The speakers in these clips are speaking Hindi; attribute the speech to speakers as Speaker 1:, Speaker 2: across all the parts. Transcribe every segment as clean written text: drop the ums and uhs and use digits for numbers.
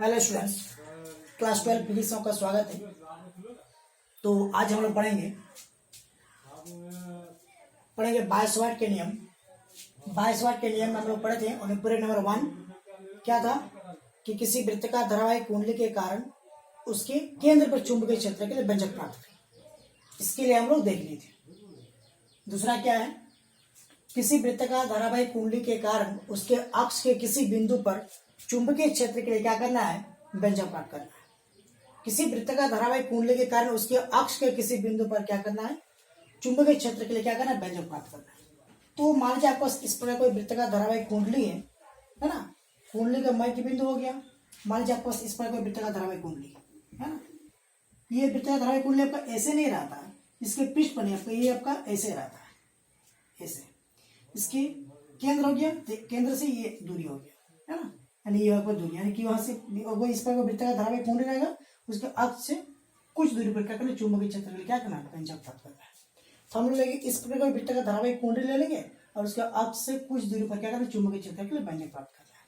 Speaker 1: हेलो स्टूडेंट्स, क्लास 12 फिजिक्स का स्वागत है। तो आज हम लोग पढ़ेंगे बायसवार्ट के नियम। बायसवार्ट के नियम में हम लोग पढ़े थे और पूरे नंबर 1 क्या था कि किसी वृत्त का धारावाहिक कुंडली के कारण उसके केंद्र पर चुंबकीय क्षेत्र के लिए व्यंजक प्राप्त करें। इसके लिए हम लोग देख लिए थे। दूसरा क्या है, किसी वृत्त का धारावाहिक कुंडली के कारण उसके अक्ष के किसी बिंदु पर चुंबकीय क्षेत्र के लिए क्या करना है, व्यंजक प्राप्त करना है। किसी वृत्त का धारावाहिक कुंडली के कारण उसके अक्ष के किसी बिंदु पर क्या करना है, चुंबकीय क्षेत्र के लिए क्या करना है, व्यंजक प्राप्त करना है। तो मान लीजिए आपको इस प्रकार कोई वृत्त का धारावाहिक कुंडली है ना, कुंडली का मध्य बिंदु हो गया। मान लीजिए आपको इस प्रकार कोई वृत्त का धारावाहिक कुंडली है ना, ये वृत्त का धारावाहिक कुंडली आपका ऐसे नहीं रहता है, इसके पृष्ठ पर आपका ये आपका ऐसे रहता है, ऐसे इसके केंद्र हो गया, केंद्र से ये दूरी हो गया है ना, यानी ये आपका दूरी, यानी कि वहां से वो इस पर वृत्त का धारावाहिक कुंडली रहेगा, उसके अक्ष से कुछ दूरी पर क्या करना, चुंबकीय क्षेत्र के लिए क्या करना है, व्यंजक प्राप्त करना है। तो हम लोग लेंगे इस प्रकार वृत्त का धारावाहिक कुंडली ले लेंगे और उसके अक्ष से कुछ दूरी पर क्या करना है, चुंबकीय क्षेत्र के लिए व्यंजक प्राप्त करना है।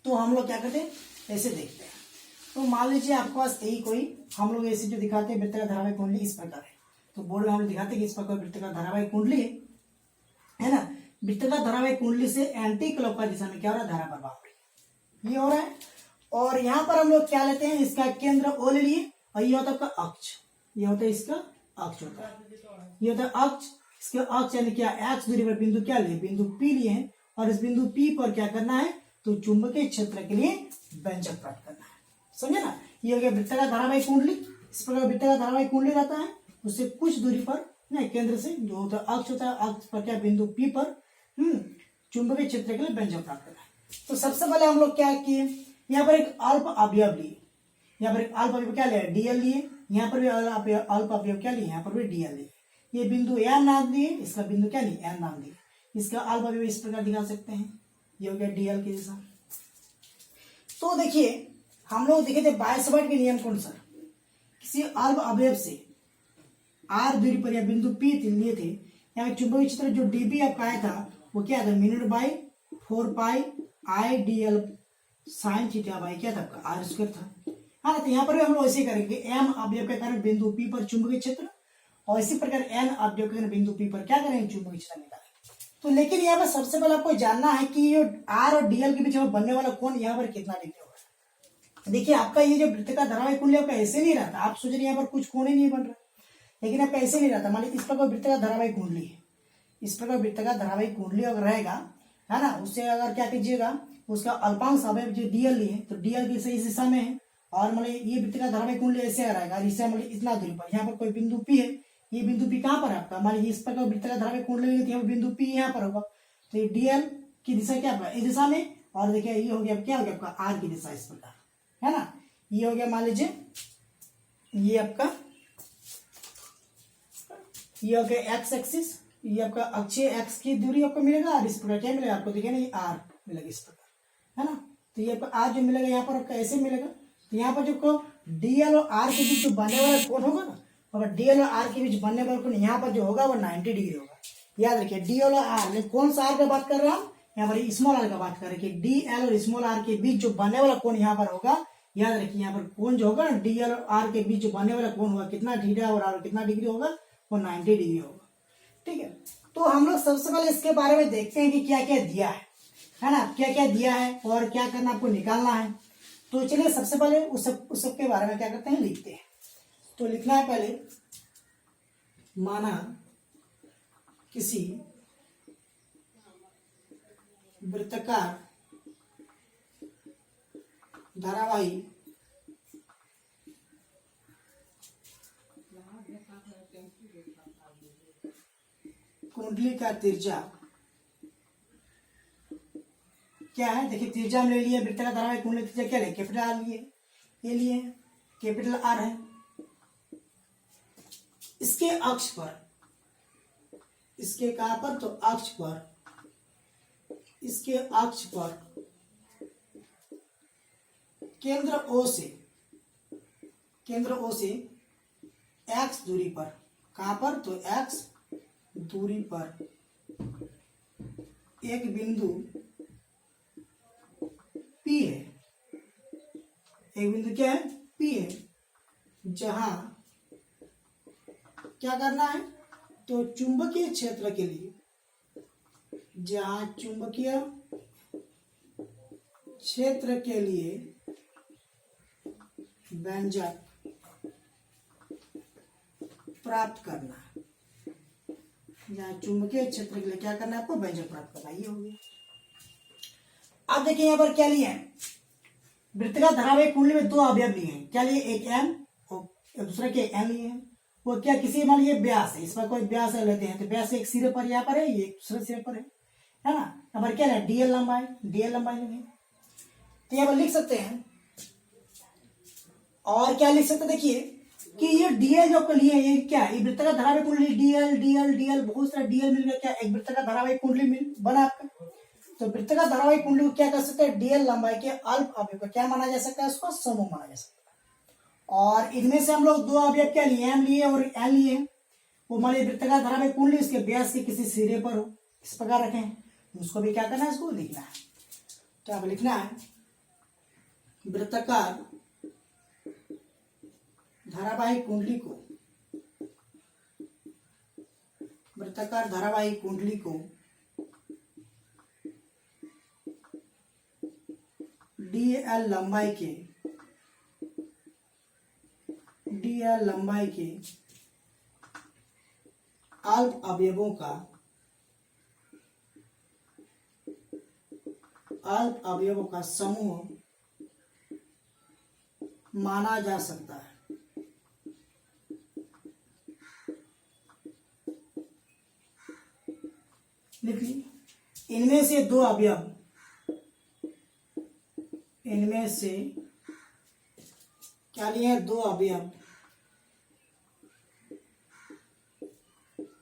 Speaker 1: तो हम लोग क्या करते हैं, ऐसे देखते हैं। तो मान लीजिए आपके पास यही कोई हम लोग ऐसे जो दिखाते हैं वृत्त का धारावाहिक कुंडली इस प्रकार है। तो बोर्ड में हम लोग दिखाते हैं कि इस प्रकार वृत्त का धारावाहिक कुंडली है ना, वृत्त का धारावाहिक कुंडली से एंटी क्लॉकवाइज दिशा में क्या हो रहा है, धारा प्रवाह ये हो रहा है। और यहाँ पर हम लोग क्या लेते हैं, इसका केंद्र ओ ले लिए और ये होता है आपका अक्ष, ये होता है इसका अक्ष होता है, ये होता है अक्ष। इसके अक्ष यानी क्या, एक्स दूरी पर बिंदु क्या लिए, बिंदु पी लिए हैं और इस बिंदु पी पर क्या करना है, तो चुंबकीय क्षेत्र के लिए व्यंजक प्राप्त करना है। समझे ना, ये हो गया वृत्त का धारावाहिक कुंडली। इस प्रकार वृत्त का धारावाहिक कुंडली रहता है, उससे कुछ दूरी पर नहीं, केंद्र से जो होता है अक्ष होता है, अक्ष पर क्या बिंदु पी पर चुंबकीय क्षेत्र के लिए व्यंजक प्राप्त करना है। तो सबसे पहले हम लोग क्या किए, यहाँ पर एक अल्प अवयव लिए, यहाँ पर एक अल्प अवयव क्या लिया, डीएल लिए, यहाँ पर भी अल्प अवयव क्या लिए, यहाँ पर भी डीएल लिए। ये बिंदु एन नाम दिए, इसका बिंदु क्या लिए, एन नाम दिए। इसका अल्प अवयव इस प्रकार दिखा सकते हैं, ये हो गया डीएल की दिशा। तो देखिए हम लोग देखे थे बायसवार्ट के नियम के अनुसार किसी अल्प अवयव से आर दूरी पर या बिंदु पी लिए थे, यहाँ चुंबकीय क्षेत्र जो डीबी आपका आया था वो क्या था, minute by 4 pi I D L sine theta by क्या था आपका आर स्क्वायर था। हाँ, तो यहाँ पर भी हम लोग ऐसे करेंगे, एम अवयव के कारण बिंदु पी पर चुंबकीय क्षेत्र और इसी प्रकार एन अवयव के कारण बिंदु पी पर क्या करेंगे, चुंबकीय क्षेत्र निकालेंगे। तो लेकिन यहाँ पर सबसे पहले आपको जानना है कि ये आर और डीएल के बीच में बनने वाला कोण यहाँ पर कितना डिग्री होगा। देखिए आपका ये जो वृत्त का धारावाहिक कुंडली आपका ऐसे नहीं रहता, आप सोच रहे यहाँ पर कुछ कोण ही नहीं बन रहा, लेकिन आपका ऐसे नहीं रहता। मान लीजिए इस प्रकार वृत्त का धारावाहिक कुंडली है, इस प्रकार वृत्त का धारावाहिक कुंडली अगर रहेगा है ना, उससे अगर क्या कीजिएगा, उसका अल्पांश अवयव जो डीएल लिए तो डीएल की सही दिशा में है, और मतलब ये वृत्त का धारावाहिक कुंडली ऐसे रहेगा, इससे मतलब इतना दूरी पर यहाँ पर कोई बिंदु पी है, ये बिंदु पी कहाँ पर है आपका, मान लीजिए इस प्रकार वृत्त का धारावाहिक कुंडली लेंगे तो यहाँ बिंदु पी यहाँ पर होगा, तो ये डीएल की दिशा क्या होगा, इस दिशा में, और देखिए ये हो गया क्या हो गया आपका आर की दिशा इस प्रकार है ना। ये हो गया मान लीजिए ये आपका, ये हो गया एक्स एक्सिस, ये आपका अक्षीय एक्स की दूरी आपको मिलेगा और इस प्रकार क्या मिलेगा आपको, देखिए ना ये आर मिलेगा इस प्रकार है ना। तो ये आपका आर जो मिलेगा यहाँ पर आपका ऐसे मिलेगा, तो यहाँ पर जो डीएल और आर के बीच जो बनने वाला कोण होगा ना, अगर डीएल और आर के बीच बनने वाला कोण यहाँ पर जो होगा वो 90 डिग्री होगा। याद रखिए डीएल और आर, कौन सा आर का बात कर रहे हैं हम, यहाँ पर स्मॉल आर का बात कर रहे हैं, डीएल और स्मॉल आर के बीच जो बनने वाला कोण यहाँ पर होगा, याद रखिए यहाँ पर कोण जो होगा ना डीएल और आर के बीच जो बनने वाला कोण होगा कितना थीटा और आर कितना डिग्री होगा, वो 90 डिग्री होगा। ठीक है, तो हम लोग सबसे पहले इसके बारे में देखते हैं कि क्या क्या दिया है ना, क्या क्या दिया है और क्या करना आपको निकालना है। तो चलिए सबसे पहले उस सब के बारे में क्या करते हैं, लिखते हैं। तो लिखना है पहले, माना किसी वृत्ताकार धारावाहिक कुंडली का त्रिज्या क्या है, देखिए त्रिज्या हम ले लिए, वृत्त का धारावाहिक कुंडली त्रिज्या क्या है, कैपिटल आर लिए, ये लिए कैपिटल आर है। इसके अक्ष पर, इसके कहां पर, तो अक्ष पर, इसके अक्ष पर केंद्र ओ से एक्स दूरी पर, कहां पर, तो एक्स दूरी पर एक बिंदु P है, एक बिंदु क्या है, P है, जहां क्या करना है, तो चुंबकीय क्षेत्र के लिए, जहां चुंबकीय क्षेत्र के लिए व्यंजक प्राप्त करना है, जहां चुंबकीय क्षेत्र के लिए क्या करना है आपको, व्यंजक प्राप्त करना, ये हो गया। अब देखिए यहाँ पर क्या लिए हैं, वृत्ताकार धारावाहिक कुंडली में दो अवयव लिए हैं, क्या लिए, एक M और दूसरा क्या N लिए हैं। वो क्या, किसी मान लीजिए व्यास है, इसमें कोई व्यास लेते हैं, तो व्यास एक सिरे पर यहाँ पर है, ये दूसरे सिरे पर है ना। यहाँ पर क्या है, DL लंबाई, DL लंबाई लेंगे, तो यहाँ पर लिख सकते हैं, और क्या लिख सकते हैं, देखिए कि ये DL जो लिए ये क्या है, ये वृत्ताकार धारावाहिक कुंडली, DL DL DL बहुत सारा DL मिल गया, क्या एक वृत्ताकार धारावाहिक कुंडली मिल बना आपका। तो वृत्ताकार धारावाहिक कुंडली को क्या कर सकते हैं, DL लंबाई के अल्प अवयव का क्या माना जा सकता है, उसको समूह माना जा सकता है। और इनमें से हम लोग दो अवयव क्या लिए, M लिए और N लिए, वो मान लीजिए वृत्ताकार धारावाहिक कुंडली इसके व्यास के किसी सिरे पर हो, इस प्रकार रखें, उसको भी क्या करना है, इसको लिखना है। तो अब लिखना है वृत्ताकार धारावाहिक कुंडली को, वृत्ताकार धारावाहिक कुंडली को DL लंबाई के, DL लंबाई के अल्प अवयवों का, अल्प अवयवों का समूह माना जा सकता है। लिख लीजिए, इनमें से दो अवयव, इनमें से क्या लिए हैं, दो अवयव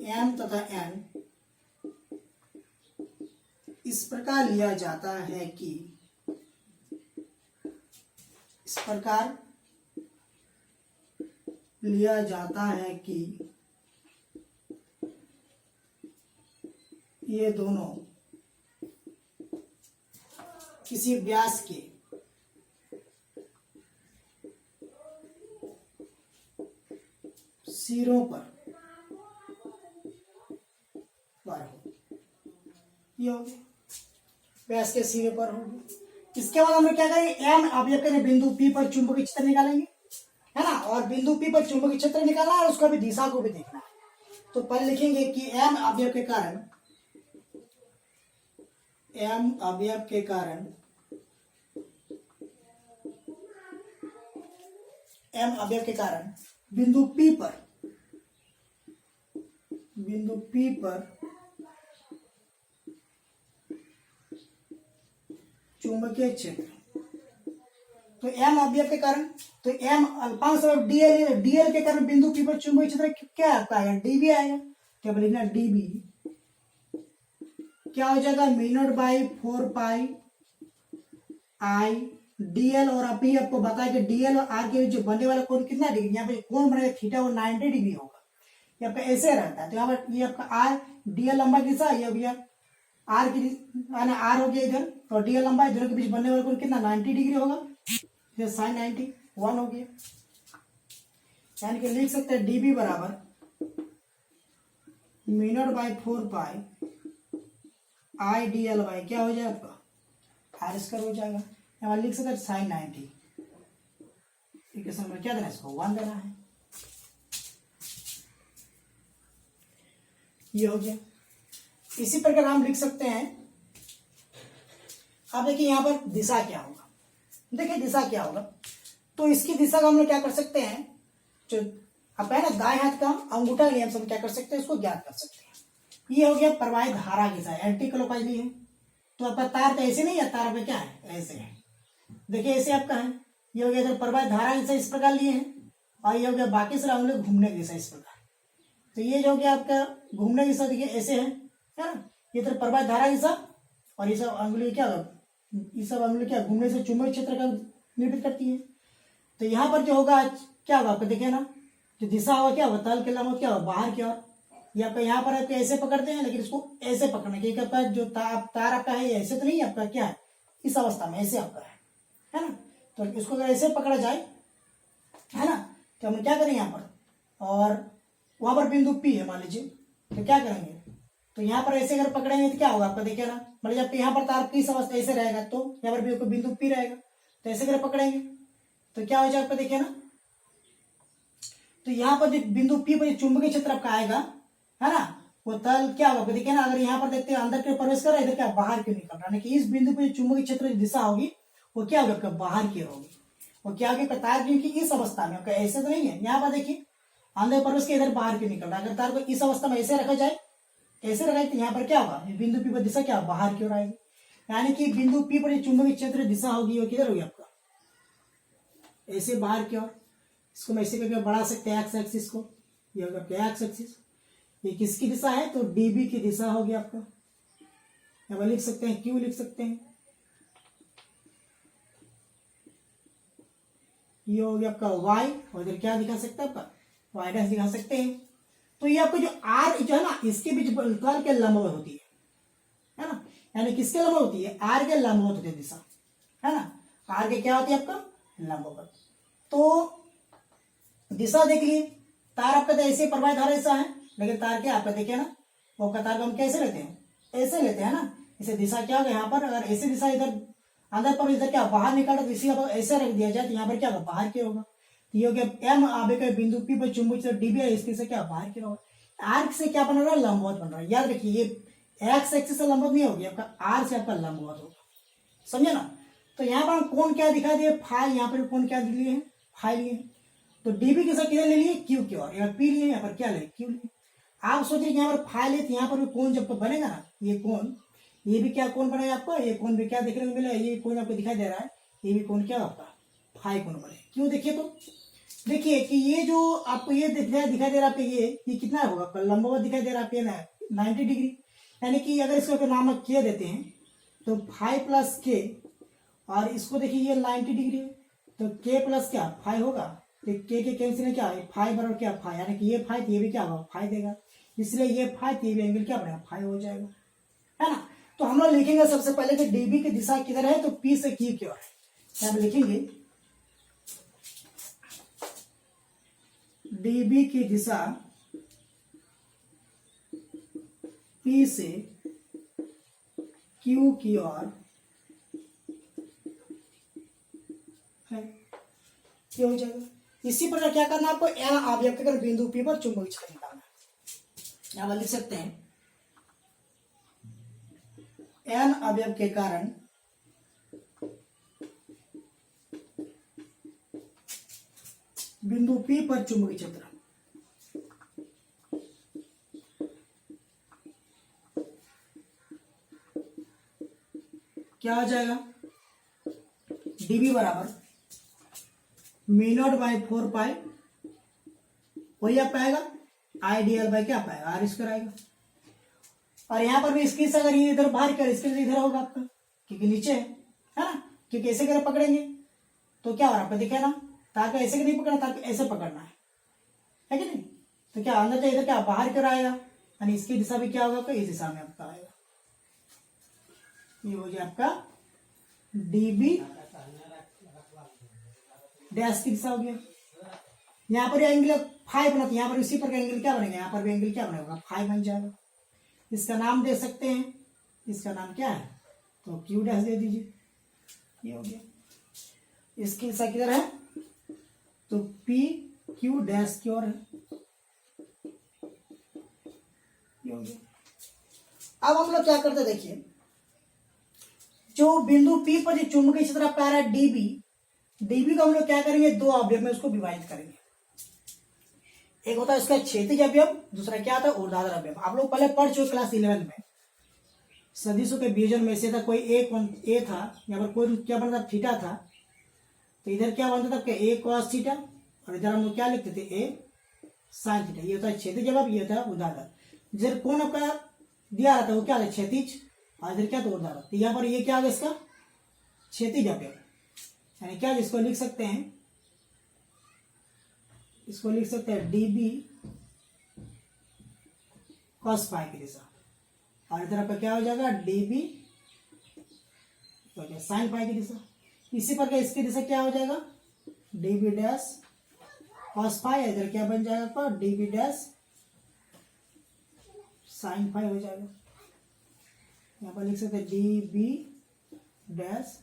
Speaker 1: M तथा N इस प्रकार लिया जाता है कि, इस प्रकार लिया जाता है कि ये दोनों किसी व्यास के सिरों पर हो, ये हो गया, व्यास के सिरे पर होगी। इसके बाद हम लोग क्या करेंगे, M अवयव के बिंदु P पर चुंबकीय क्षेत्र निकालेंगे, है ना, और बिंदु P पर चुंबकीय क्षेत्र निकालना है और उसका भी दिशा को भी देखना है। तो पहले लिखेंगे कि M अवयव के कारण, M अवयव के कारण, M अवयव के कारण बिंदु P पर, बिंदु P पर चुंबकीय क्षेत्र, तो M अवयव के कारण, तो M अल्पांश अवयव DL, DL के कारण बिंदु P पर चुंबकीय क्षेत्र क्या आता है, DB आएगा, क्या लिखना, DB क्या हो जाएगा, μ0 बाई 4 पाई I DL, और अभी आपको बताया कि DL और R के बीच जो बनने वाला कोण कितना डिग्री, यहाँ पे कोण बनेगा थीटा, वो 90 डिग्री होगा, ये आपका ऐसे रहता है। तो यहाँ पर ये आपका R DL लंबा की दिशा, ये हो गया R की R हो गया इधर, और DL लंबा, दोनों के बीच बनने वाला कोण कितना 90 डिग्री होगा, ये sin 90 1 हो गया, यानी कि लिख सकते हैं DB बराबर μ0 by 4 pi I DL by क्या हो जाएगा आपका R स्क्वायर हो जाएगा, यहाँ लिख सकते हैं sin 90, इक्वेशन में क्या देना है, इसको 1 देना है, ये हो गया। इसी प्रकार हम लिख सकते हैं, अब देखिए यहाँ पर दिशा क्या होगा, देखिए दिशा क्या होगा, तो इसकी दिशा का हम लोग क्या कर सकते हैं, जो अब है ना दाएं हाथ का अंगूठा नियम से हम क्या कर सकते हैं, उसको ज्ञात कर सकते हैं। ये हो गया प्रवाहित धारा की दिशा, एंटी क्लॉकवाइज ली है, तो आपका तार तो ऐसे नहीं है, तार पे क्या है, ऐसे है, देखिए ऐसे आपका है, ये हो गया इधर प्रवाहित धारा की दिशा इस प्रकार लिए है, और ये हो गया बाकी सारा उंगली घूमने की दिशा इस प्रकार, तो ये जो हो गया आपका घूमने की दिशा, देखिए ऐसे है ना, ये इधर प्रवाहित धारा की दिशा, और ये सब अंगुली क्या, ये सब अंगुली क्या घूमने से चुंबकीय क्षेत्र का निर्मित करती है। तो यहाँ पर जो होगा क्या होगा आपको, देखिए ना, जो दिशा होगा क्या होगा, तल के लंबवत क्या होगा, बाहर की ओर, ये आपका यहाँ पर आपके ऐसे पकड़ते हैं, लेकिन इसको ऐसे पकड़ना, क्योंकि आपका जो तार आपका है ऐसे तो नहीं, आपका क्या है इस अवस्था में ऐसे आपका है ना, तो इसको अगर ऐसे पकड़ा जाए, है ना, तो हम क्या करेंगे यहाँ पर, और वहां पर बिंदु पी है मान लीजिए, तो क्या करेंगे, तो यहाँ पर ऐसे अगर पकड़ेंगे तो क्या होगा आपका, देखिए ना, मान लीजिए आपके यहाँ पर तार किस अवस्था ऐसे रहेगा, तो यहाँ पर भी बिंदु पी रहेगा, तो ऐसे अगर पकड़ेंगे तो क्या हो जाएगा आपका, देखिए ना, तो यहाँ पर जो बिंदु पी पर चुंबकीय क्षेत्र आपका आएगा, है ना, वो तल क्या होगा देखिए ना, अगर यहाँ पर देखते हैं अंदर की प्रवेश कर रहा है, इधर क्या बाहर क्यों निकल रहा है, कि इस बिंदु पर चुंबकीय क्षेत्र की दिशा होगी वो क्या होगी आपका, बाहर की होगी, वो क्या होगी, तार क्योंकि इस अवस्था में आपका ऐसे तो नहीं है, यहाँ पर देखिए अंदर प्रवेश के इधर बाहर क्यों निकल रहा है, अगर तार को इस अवस्था में ऐसे रखा जाए, ऐसे रखा तो यहाँ पर क्या होगा, बिंदु पी पर दिशा क्या बाहर की ओर आएगी, यानी कि बिंदु पी पर चुंबकीय क्षेत्र दिशा होगी वो किधर होगी आपका, ऐसे बाहर की ओर। इसको मैं ऐसे करके बढ़ा सकते हैं एक्स एक्सिस को, ये होगा आपका एक्स एक्सिस, ये किसकी दिशा है, तो डीबी की दिशा होगी आपका, यहाँ लिख सकते हैं क्यू लिख सकते हैं, ये हो गया आपका वाई, और इधर क्या दिखा सकते हैं आपका, वाई डैश दिखा सकते हैं। तो ये आपको जो आर जो है ना, इसके बीच तल के लंबवत होती है ना, यानी किसके लंबवत होती है, आर के लंबवत होती है दिशा, है ना, आर के क्या होती है आपका, लंबवत। तो दिशा देख लिए, तार आपका तो ऐसे प्रवाहित धारा ऐसा है, लेकिन तार क्या आपका देखिए ना, वो तार को हम कैसे लेते हैं, ऐसे लेते हैं ना, इसे दिशा क्या होगा, यहाँ पर अगर ऐसे दिशा इधर अंदर पर इधर क्या बाहर निकल रहा है, तो इसी ऐसे रख दिया जाए तो यहाँ पर क्या होगा, बाहर की होगा, तो ये हो गया एम आगे का बिंदु पी पर चुंबकीय क्षेत्र डीबी है, इसके से क्या बाहर की होगा, आर्क से क्या बन रहा है, लंबवत बन रहा है, याद रखिए ये एक्स एक्सिस से लंबवत नहीं होगी आपका, आर से आपका लंबवत होगा, समझे ना। तो यहाँ पर हम कोण क्या दिखा दिए, फाई, यहाँ पर कोण क्या लिए हैं, फाई लिए, तो डीबी के साथ किधर ले लिए, क्यू की ओर, यहाँ पी लिए, यहाँ पर क्या ले, क्यू लिए। आप सोचिए यहाँ पर फाई ले, यहाँ पर भी कोण जब बनेगा ना, ये कोण, ये भी क्या कोण बनेगा आपको, ये कोण भी क्या देखने को मिलेगा, ये कोण आपको दिखाई दे रहा है, ये भी कोण क्या आपका फाई कोण बने, क्यों, देखिए तो देखिए कि ये जो आपको ये दिखाई दे रहा है, ये कितना होगा आपका, लंबवत दिखाई दे रहा है ना, 90 डिग्री, यानी कि अगर इसको नाम के देते हैं तो फाइव प्लस के, और इसको देखिए ये 90 डिग्री है, तो के प्लस क्या फाइव होगा, तो के कैंसिल क्या है, फाइव बराबर क्या फाइव, यानी कि ये फाइव ये भी क्या होगा, फाइव देगा, इसलिए ये फाइव ये भी एंगल क्या बनेगा, फाइव हो जाएगा, है ना। तो हम लोग लिखेंगे सबसे पहले कि डीबी की दिशा किधर है, तो पी से क्यू की ओर है, हम लिखेंगे डीबी की दिशा पी से क्यू की ओर है, ये हो जाएगा। इसी प्रकार क्या करना आपको, एन अवयव के बिंदु पी पर चुंबकीय क्षेत्र निकालना है, यहां लिख सकते हैं एन अवयव के कारण बिंदु पी पर चुंबकीय क्षेत्र, क्या हो जाएगा, डीबी बराबर μ0 बाई 4 पाई, वही आप पाएगा आईडीएल बाई क्या पाएगा, आर स्क्वायर आएगा, और यहां पर भी इसकी अगर ये इधर बाहर कर, इसके लिए इधर होगा आपका, क्योंकि नीचे है ना, क्योंकि ऐसे कर पकड़ेंगे तो क्या हो रहा है आपका, दिखे ना, तार को ऐसे नहीं पकड़ना, तार को ऐसे पकड़ना है कि नहीं, तो क्या अंदर से इधर क्या बाहर कर आएगा, यानी इसकी दिशा भी क्या होगा आपका, इस दिशा में आपका आएगा, ये हो गया आपका डीबी डैश की दिशा हो गया। यहाँ पर एंगल फाइव बना, यहाँ पर इसी पर एंगल क्या बनेगा, यहाँ पर भी एंगल क्या बनेगा, फाइव बन जाएगा, इसका नाम दे सकते हैं, इसका नाम क्या है, तो क्यू डैश दे दीजिए, ये हो गया, इसकी दिशा किधर है, तो पी क्यू डैश की ओर है, ये हो गया। अब हम लोग क्या करते देखिए, जो बिंदु पी पर जो चुंबकीय क्षेत्र आपका आ रहा है डीबी, डीबी को हम लोग क्या करेंगे, दो अवयव में उसको विभाजित करेंगे, एक होता है इसका क्षैतिज अवयव, दूसरा क्या था, ऊर्ध्वाधर अवयव। आप लोग पहले पढ़ चुके क्लास 11 में, सदिशों के वियोजन में से था कोई ए था, यहाँ पर कोई क्या बनता था, थीटा था, तो इधर क्या बनता था, ए कॉस थीटा, और इधर हम लोग क्या लिखते थे, ए साइन थीटा, ये होता है क्षैतिज अवयव, ये होता है ऊर्ध्वाधर। जिधर कोण आपका दिया रहता है वो क्या है, क्षैतिज, और इधर क्या, तो ऊर्ध्वाधर, तो यहाँ पर ये क्या होगा, इसका क्षैतिज अवयव, यानी क्या, इसको लिख सकते हैं, इसको लिख सकते हैं डीबी कॉस फाई की दिशा, और इधर आपका क्या हो जाएगा, डीबी साइन फाई की दिशा, इसी प्रकार इसकी दिशा क्या हो जाएगा, डीबी डैश कॉस फाई, इधर क्या बन जाएगा आपका डीबी डैश साइन फाई हो जाएगा। यहाँ पर लिख सकते हैं डीबी डैश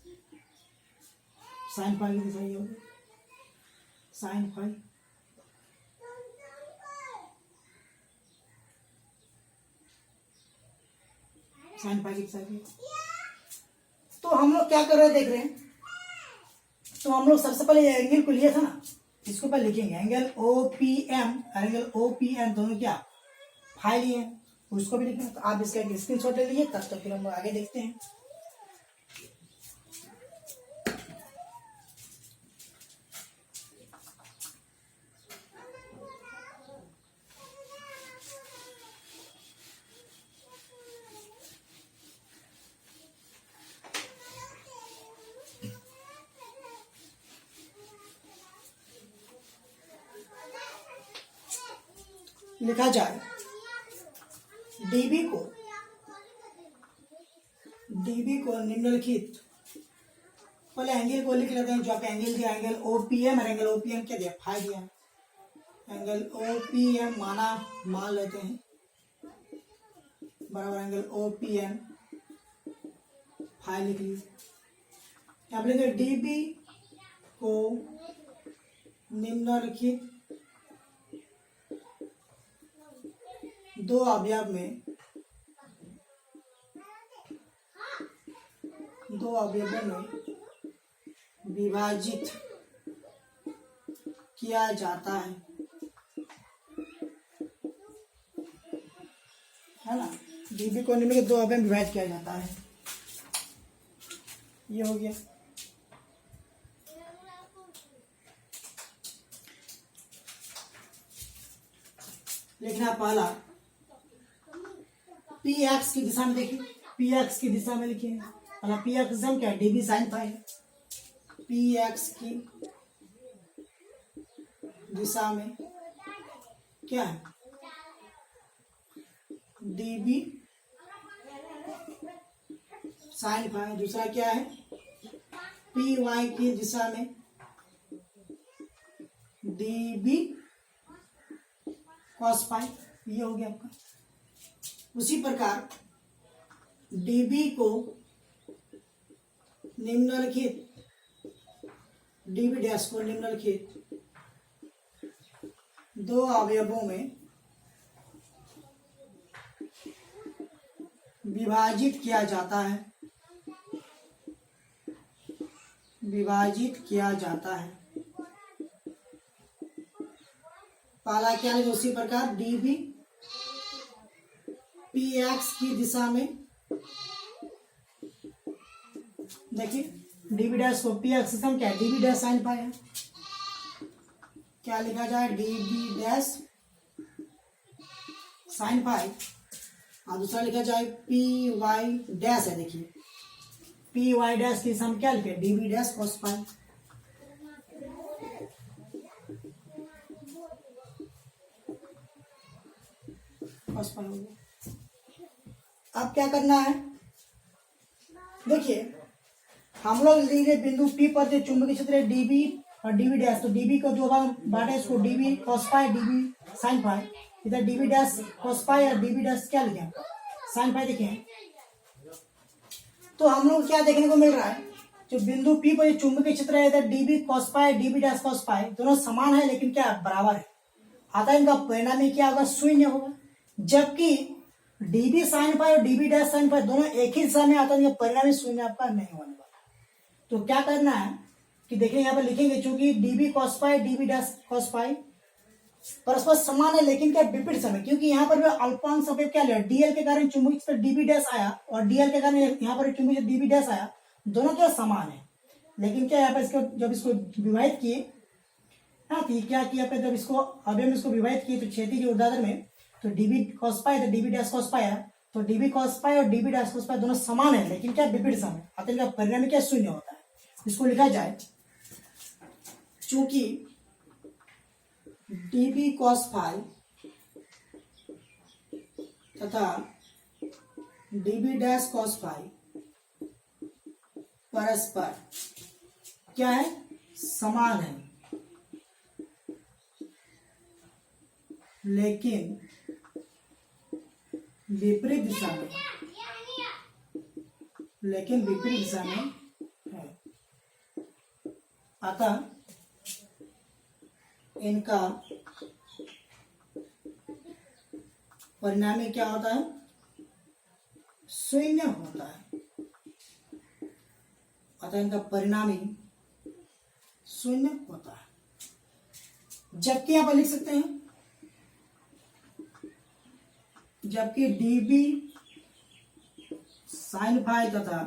Speaker 1: साइन फाई की दिशा ये होगी साइन फाई। साइन फाई की दिशा की। तो हम लोग क्या कर रहे हैं देख रहे हैं। तो हम लोग सबसे पहले एंगल को लिया था ना, इसको पहले लिखेंगे एंगल ओ पी एम और एंगल ओ पी एम दोनों क्या फाई लिए हैं, उसको भी लिखेंगे। तो आप इसका एक स्क्रीनशॉट ले लीजिए, तब तक फिर हम आगे देखते हैं। लिखा जाए डीबी को निम्नलिखित, पहले एंगल को लिख लेते हैं। जो आप एंगल दिया एंगल ओपीएम और एंगल ओपीएम क्या दिया फाई दिया। एंगल ओपीएम मान लेते हैं बराबर एंगल ओपीएम फाई लिख लीजिए। यहाँ पर लिखे डीबी को निम्नलिखित दो अवयव में विभाजित किया जाता है ना। डीबी को निम्नलिखित दो अवयव में विभाजित किया जाता है, ये हो गया। लिखना पहला पी एक्स की दिशा में, देखिए पी एक्स की दिशा में लिखिए। पहला पी एक्स दिशा में क्या है dB sine phi. P X की दिशा में क्या है डीबी साइन फाई। दूसरा क्या है पी वाई की दिशा में डीबी कॉस फाई, ये हो गया आपका। उसी प्रकार डीबी को निम्नलिखित डीबी डैश को निम्नलिखित दो अवयवों में विभाजित किया जाता है, पहला क्या है उसी प्रकार डीबी पी एक्स की दिशा में, देखिए डीबी डैश को पी एक्स दिशा में क्या है डीबी डैश साइन फाई है। क्या लिखा जाए डीबी डैश साइन फाई और दूसरा लिखा जाए पी वाई डैश है। देखिए पी वाई डैश की दिशा में क्या लिखे डीबी डैश कॉस फाई। अब क्या करना है देखिए, हम लोग लीजिए बिंदु P पर जो चुंबकीय क्षेत्र है डीबी और डीबी डैश, तो डीबी को दो भाग बांटे, इसको dB cos phi dB sine phi. इधर डीबी डैश कॉस फाई और डीबी डैश क्या लिखे साइन फाई देखे। तो हम लोग क्या देखने को मिल रहा है, जो बिंदु P पर जो चुंबकीय क्षेत्र है इधर dB cos phi dB dash cos phi दोनों समान है, लेकिन क्या बराबर है। अतः इनका परिणामी क्या होगा शून्य होगा। जबकि डीबी साइन फाई और डीबी डैश साइन फाई दोनों एक ही दिशा में आता है, परिणामी शून्य आपका नहीं होने वाला। तो क्या करना है कि देखिए यहाँ पर लिखेंगे चूंकि dB cos phi dB dash cos phi परस्पर समान है, लेकिन क्या विपरीत समय, क्योंकि यहाँ पर अल्पांश अवयव क्या लिया डीएल के कारण चुंबकीय क्षेत्र डीबी डैश आया और डीएल के कारण यहाँ पर चुंबकीय क्षेत्र डीबी डैश आया, दोनों क्या समान है। लेकिन क्या यहाँ पर इसको जब इसको विभाजित किए तो क्या किया जब इसको अवयव में इसको विभाजित किए तो क्षैतिज ऊर्ध्वाधर में, तो डीबी कॉस फाई तो डीबी डैश कॉस फाई है, तो डीबी कॉस फाई और डीबी डैश कॉस फाई दोनों समान है, लेकिन क्या विपरीत समय, अतः इनका परिणामी क्या शून्य होता है। इसको लिखा जाए चूंकि डीबी कॉस फाई तथा डीबी डैश कॉस फाई परस्पर क्या है, समान है, लेकिन विपरीत दिशा में, है। अतः इनका परिणामी क्या होता है, शून्य होता है। अतः इनका परिणामी शून्य होता है। जबकि यहां पर लिख सकते हैं, जबकि dB साइन फाई तथा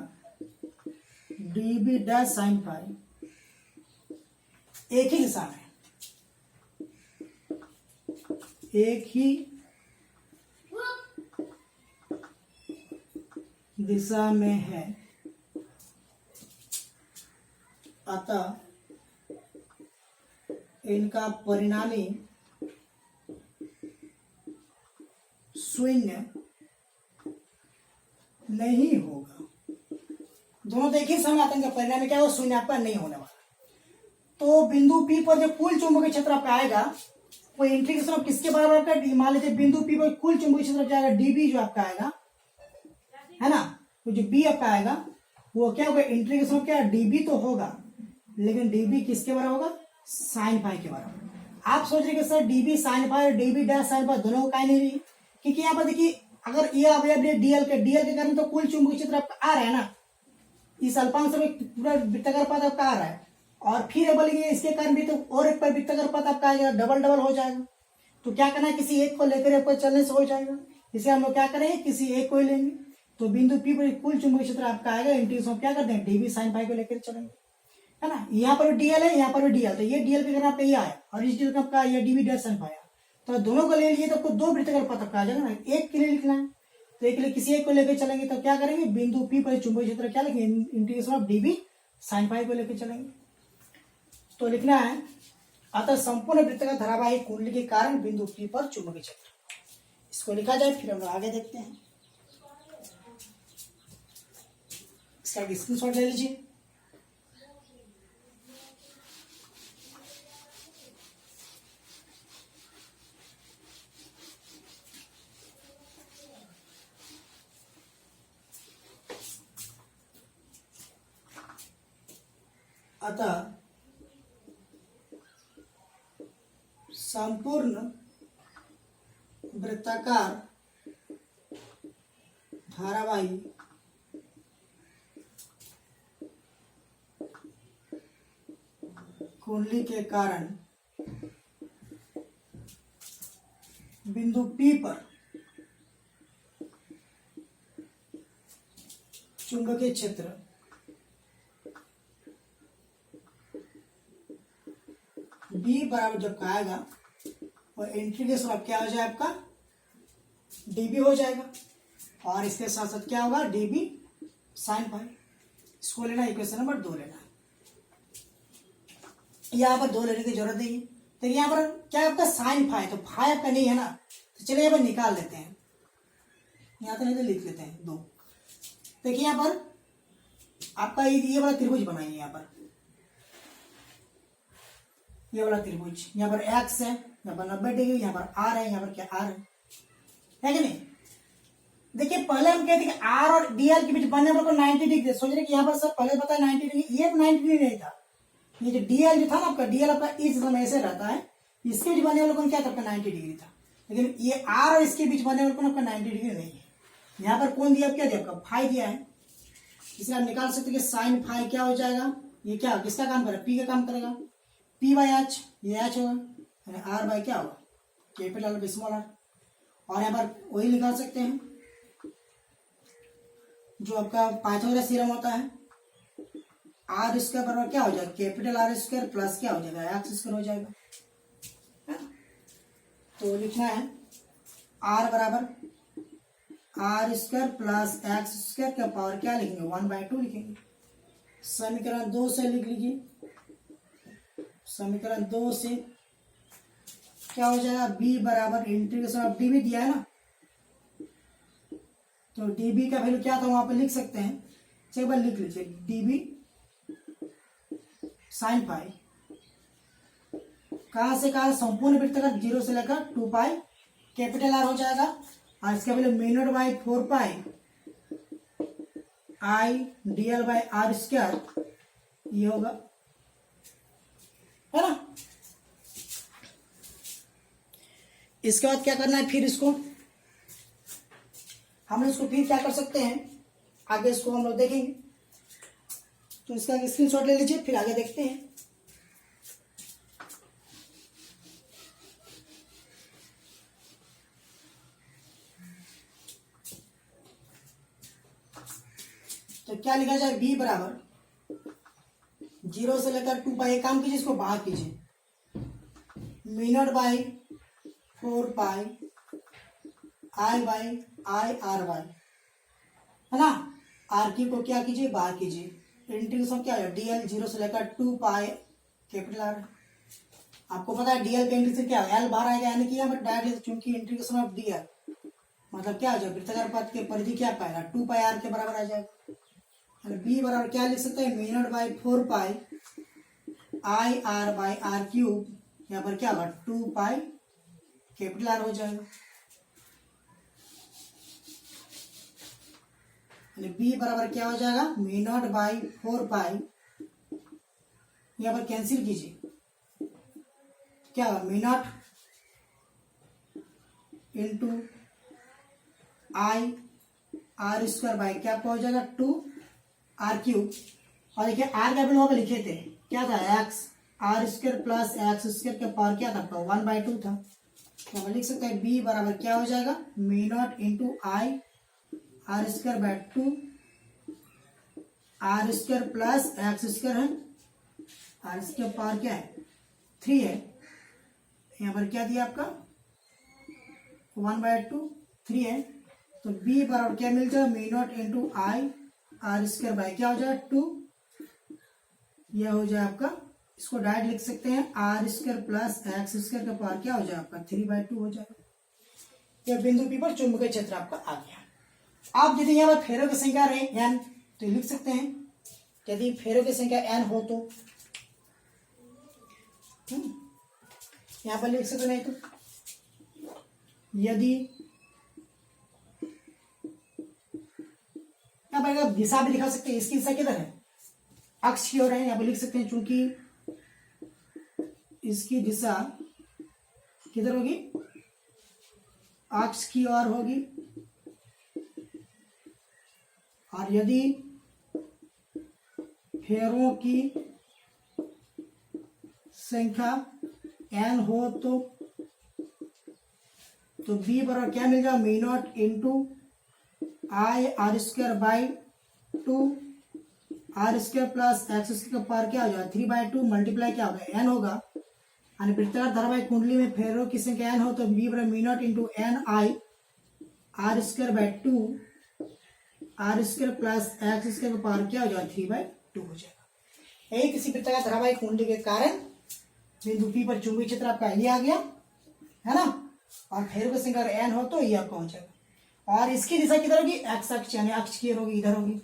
Speaker 1: dB डैश साइन फाई एक ही दिशा में, एक ही दिशा में है, अतः इनका परिणामी शून्य नहीं होगा। दोनों तो एक ही समय आते हैं, परिणामी क्या हो, शून्य आपका नहीं होने वाला। तो बिंदु P पर जो कुल चुंबकीय क्षेत्र आपका आएगा वो इंटीग्रेशन ऑफ किसके बराबर का, मान लीजिए बिंदु P पर कुल चुंबकीय क्षेत्र क्या आएगा, dB जो आपका आएगा, है ना, तो जो B आपका आएगा वो क्या होगा, इंटीग्रेशन क्या, dB तो होगा, लेकिन dB किसके बराबर होगा, साइन फाई के बराबर। आप सोच रहे कि सर dB साइन फाई और dB डैश साइन फाई दोनों को काय नहीं रही, क्योंकि यहाँ पर देखिए अगर ये डीएल के कारण तो कुल चुंबकीय क्षेत्र आपका आ रहा है ना, इस अल्पांश में पूरा वृत्ताकार पथ आपका आ रहा है, और फिर बोलेंगे इसके कारण भी तो और एक पर वृत्ताकार पथ आपका आएगा, डबल डबल हो जाएगा। तो क्या करना है, किसी एक को लेकर आपको चलने से हो जाएगा, इसे हम लोग क्या करेंगे, किसी एक को ही लेंगे। तो बिंदु P पर कुल चुंबकीय क्षेत्र आपका आएगा, इंटीग्रेशन क्या करते हैं, dB साइन फाई को लेकर चलेंगे, है ना। यहाँ पर डीएल है, यहाँ पर डीएल, तो ये डीएल के कारण आपका ये आया और इस डीएल का आपका ये dB डैश साइन फाई आया, तो दोनों को ले लिए तो आपको दो वृत्ताकार पथ आपका आ जाएगा ना, एक के लिए लिखना है, तो एक लिए किसी एक को लेकर चलेंगे तो क्या करेंगे, बिंदु P पर चुंबकीय क्षेत्र क्या लिखेंगे, integration of dB sine phi को लेकर चलेंगे। तो लिखना है, अतः संपूर्ण वृत्ताकार धारावाही कुंडली के कारण बिंदु P पर चुंबकीय क्षेत्र, इसको लिखा जाए, फिर हम लोग आगे देखते हैं। इसका स्क्रीनशॉट ले लीजिए। अतः संपूर्ण वृत्ताकार धारावाही कुंडली के कारण बिंदु P पर चुंबकीय क्षेत्र B बराबर जब का आएगा और इंटीग्रेशन अब क्या हो जाए आपका, dB हो जाएगा, और इसके साथ साथ क्या होगा, dB साइन फाई। इसको लेना इक्वेशन नंबर 2 लेना है, यहाँ पर 2 लेने की जरूरत नहीं है। तो यहाँ पर क्या है आपका साइन फाई, तो फाई आपका नहीं है ना, तो चलिए यहाँ पर निकाल लेते हैं, यहाँ तो नहीं तो लिख लेते हैं 2। देखिए यहाँ पर आपका ये वाला त्रिभुज बनाइए, यहाँ पर ये वाला त्रिभुज, यहाँ पर x है, यहाँ पर 90 डिग्री, यहाँ पर r है, यहाँ पर क्या r है कि नहीं। देखिए पहले हम कहते हैं r और dl के बीच बनने वाले को 90 डिग्री, सोच रहे कि यहाँ पर सर पहले पता है 90 डिग्री, ये 90 डिग्री नहीं था, ये जो dl जो था ना आपका, dl आपका इस समय ऐसे रहता है, इसके बीच बनने वाले को क्या था आपका 90 डिग्री था, लेकिन ये r और इसके बीच बनने वाले को आपका 90 डिग्री नहीं है। यहाँ पर कौन दिया, क्या दिया आपका, फाई दिया है, इसलिए आप निकाल सकते हैं कि साइन फाई क्या हो जाएगा, ये क्या किसका काम करेगा, p का काम करेगा, p बाई एच, ये h होगा, r बाई क्या होगा, कैपिटल स्मॉल r, और यहाँ पर वही निकाल सकते हैं जो आपका पाइथागोरस थ्योरम होता है, आर स्क्वायर बराबर क्या हो जाएगा, कैपिटल R स्क्वायर प्लस क्या हो जाएगा, एक्स स्क्वायर हो जाएगा, है? तो लिखना है r बराबर R square plus X square का पावर क्या लिखेंगे, 1/2 लिखेंगे। समीकरण 2 से लिख लीजिए, समीकरण 2 से क्या हो जाएगा, b बराबर इंटीग्रेशन ऑफ dB दिया है ना, तो dB का वैल्यू क्या था वहां पर लिख सकते हैं, एक बार लिख लीजिए, dB साइन पाई, कहां से कहा संपूर्ण वृत्त का 0 से लेकर 2 पाई कैपिटल आर हो जाएगा। और इसका value mu naught by 4 pi I DL by R square ये होगा, है ना। इसके बाद क्या करना है, फिर इसको हम लोग इसको फिर क्या कर सकते हैं, आगे इसको हम लोग देखेंगे। तो इसका स्क्रीनशॉट ले लीजिए, फिर आगे देखते हैं। तो क्या लिखा जाए, बी बराबर 0 से लेकर 2 पाई, काम कीजिए इसको बाहर कीजिए, mu naught by 4 pi I by I R Y, है ना। आर की को क्या कीजिए, बाहर कीजिए, इंटीग्रेशन क्या है, डीएल 0 से लेकर 2 पाई कैपिटल आर। आपको पता है डीएल का इंटीग्रेशन क्या है, एल बाहर आएगा यानी कि बट डायरेक्टली चूंकि इंटीग्रेशन ऑफ डीएल मतलब क्या हो जाएगा, वृत्ताकार पथ के परिधि क्या पाएगा, 2 पाई आर के बराबर आ जाएगा। बी बराबर क्या लिख सकते हैं, mu naught by 4 pi I R by R cube, यहाँ पर क्या होगा 2 पाई कैपिटल आर हो जाएगा। बी बराबर क्या हो जाएगा, म्यू नॉट बाई 4 पाई, यहाँ पर कैंसिल कीजिए, क्या होगा mu naught into I R square by क्या हो जाएगा 2 आर क्यूब। और देखिए आर का वैल्यू लिखे थे क्या था, X R square plus X square का पावर क्या था, 1/2 था। तो हम लिख सकते हैं बी बराबर क्या हो जाएगा, mu naught into I R square by 2 R square plus X square है, आर स्क्वायर पावर क्या है 3 है, यहाँ पर क्या दिया आपका 1/2 3 है। तो बी बराबर क्या मिल जाएगा, mu naught into I R square by क्या हो जाएगा 2, यह हो जाए आपका, इसको डायरेक्ट लिख सकते हैं R square plus X square का पावर क्या हो जाएगा आपका 3/2 हो जाएगा। यह बिंदु पी पर चुंबकीय क्षेत्र आपका आ गया। आप यदि यहाँ पर फेरों की संख्या रहे एन तो लिख सकते हैं, यदि फेरों की संख्या एन हो तो यहाँ पर लिख सकते, नहीं तो यदि यहाँ पर दिशा भी दिखा सकते हैं, इसकी दिशा किधर है, अक्ष की ओर है, यहाँ पर लिख सकते हैं चूंकि इसकी दिशा किधर होगी, अक्ष की ओर होगी। और यदि फेरों की संख्या n हो तो बी बराबर क्या मिल जाएगा, mu naught into I R square by 2 R square plus X square का पावर क्या हो जाएगा 3/2 मल्टीप्लाई क्या होगा n होगा। और वृत्ताकार धारावाहिक कुंडली में फेरों की संख्या n हो तो बी बराबर mu naught into N I R square by 2 R square plus X square का पावर क्या हो जाएगा 3/2 हो जाएगा। यही किसी वृत्ताकार धारावाहिक कुंडली के कारण बिंदु पी पर चुंबकीय क्षेत्र आपका ये आ गया, है ना। और फेरों की संख्या n हो तो ये आपका हो जाएगा। और इसकी दिशा किधर होगी, एक्स अक्ष यानी अक्ष की ओर होगी, इधर होगी,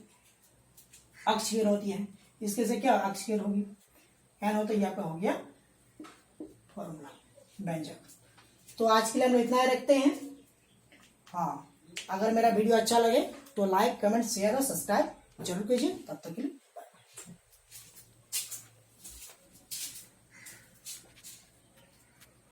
Speaker 1: अक्ष की ओर होती है, इसके से क्या अक्ष की ओर होगी, n हो तो ये आपका हो गया फॉर्मूला व्यंजक। तो आज के लिए हम इतना ही रखते हैं। हाँ, अगर मेरा वीडियो अच्छा लगे तो लाइक कमेंट शेयर और सब्सक्राइब जरूर कीजिए। तब तक के लिए